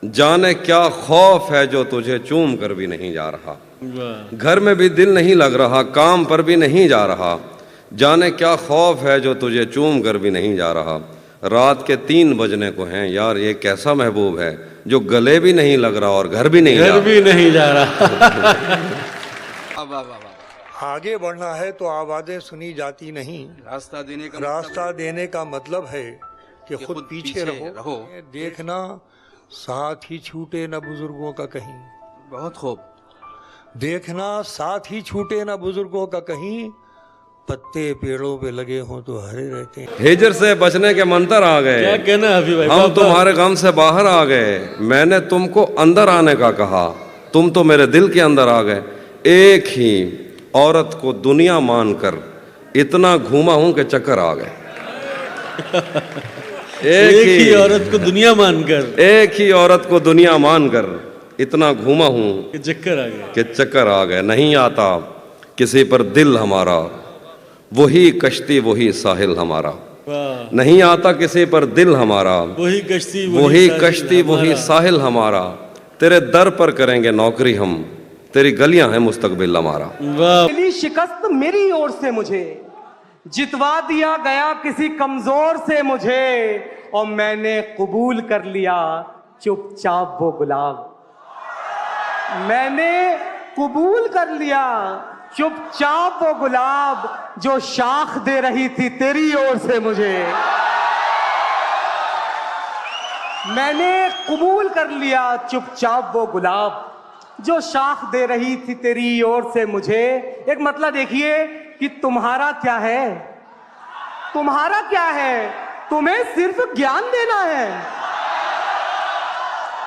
जाने क्या खौफ है जो तुझे चूम कर भी नहीं जा रहा। घर में भी दिल नहीं लग रहा, काम पर भी नहीं जा रहा। जाने क्या खौफ है जो तुझे चूम कर भी नहीं जा रहा। रात के 3 बजने को हैं यार, ये कैसा महबूब है जो गले भी नहीं लग रहा और घर भी नहीं जा रहा। आगे बढ़ना है तो आवाजें सुनी जाती नहीं। रास्ता देने का मतलब है कि खुद पीछे रहो। देखना साथ ही छूटे न बुजुर्गों का कहीं। बहुत खूब। देखना साथ ही छूटे न बुजुर्गों का कहीं। पत्ते पेड़ों पे लगे हों तो हरे रहते हैं। हिजर से बचने के मंत्र आ गए। क्या कहना है अभी भाई? हम तुम्हारे गम से बाहर आ गए। मैंने तुमको अंदर आने का कहा, तुम तो मेरे दिल के अंदर आ गए। एक ही औरत को दुनिया मानकर इतना घूमा हूं कि चक्कर आ गए। एक ही औरत को दुनिया मानकर, एक ही औरत को दुनिया मानकर इतना घूमा हूं कि चक्कर आ गए, कि चक्कर आ गए। नहीं आता किसी पर दिल हमारा, वही कश्ती वही साहिल हमारा। नहीं आता किसी पर दिल हमारा, वही कश्ती वही साहिल हमारा। तेरे दर पर करेंगे नौकरी हम, तेरी गलियां हैं मुस्तकबिल हमारा। पहली शिकस्त मेरी ओर से मुझे जितवा दिया गया किसी कमजोर से मुझे, और मैंने कबूल कर लिया चुपचाप वो गुलाब। मैंने कबूल कर लिया चुपचाप वो गुलाब जो शाख दे रही थी तेरी ओर से मुझे। मैंने कबूल कर लिया चुपचाप वो गुलाब जो शाख दे रही थी तेरी ओर से मुझे। एक मतलब देखिए कि तुम्हारा क्या है, तुम्हारा क्या है, तुम्हें सिर्फ ज्ञान देना है।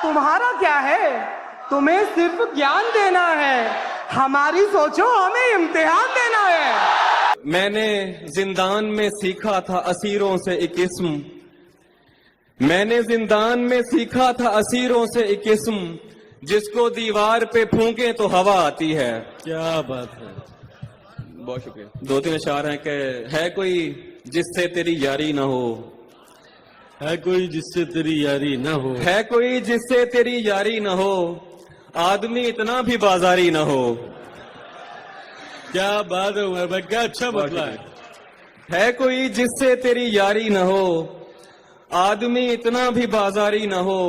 तुम्हारा क्या है, तुम्हें सिर्फ ज्ञान देना है। हमारी सोचो हमें इम्तिहान देना है। मैंने जिंदान में सीखा था असीरों से एक इस्म। मैंने जिंदान में सीखा था असीरों से एक इस्म, जिसको दीवार पे फूंके तो हवा आती है। क्या बात है, बहुत शुक्रिया। 2-3 अशार हैं कि है कोई जिससे तेरी यारी ना हो, है कोई जिससे तेरी यारी ना हो, है कोई जिससे तेरी यारी ना हो, आदमी इतना भी बाजारी ना हो। क्या बात है उमर भाई, क्या अच्छा बदला है कोई जिससे तेरी यारी ना हो, आदमी इतना भी बाजारी ना हो।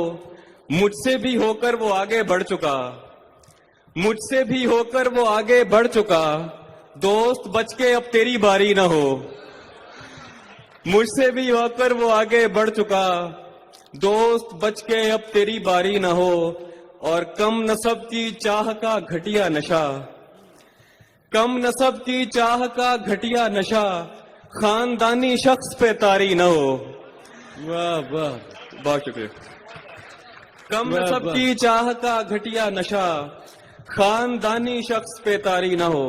मुझसे भी होकर वो आगे बढ़ चुका, मुझसे भी होकर वो आगे बढ़ चुका। दोस्त बच के अब तेरी बारी ना हो। मुझसे भी होकर वो आगे बढ़ चुका, दोस्त बच के अब तेरी बारी ना हो। और कम नसब की चाह का घटिया नशा, कम नसब की चाह का घटिया नशा, खानदानी शख्स पे तारी न हो। वाह वाह, बहुत शुक्रिया। कम नसब की चाह का घटिया नशा, खानदानी शख्स पे तारी न हो।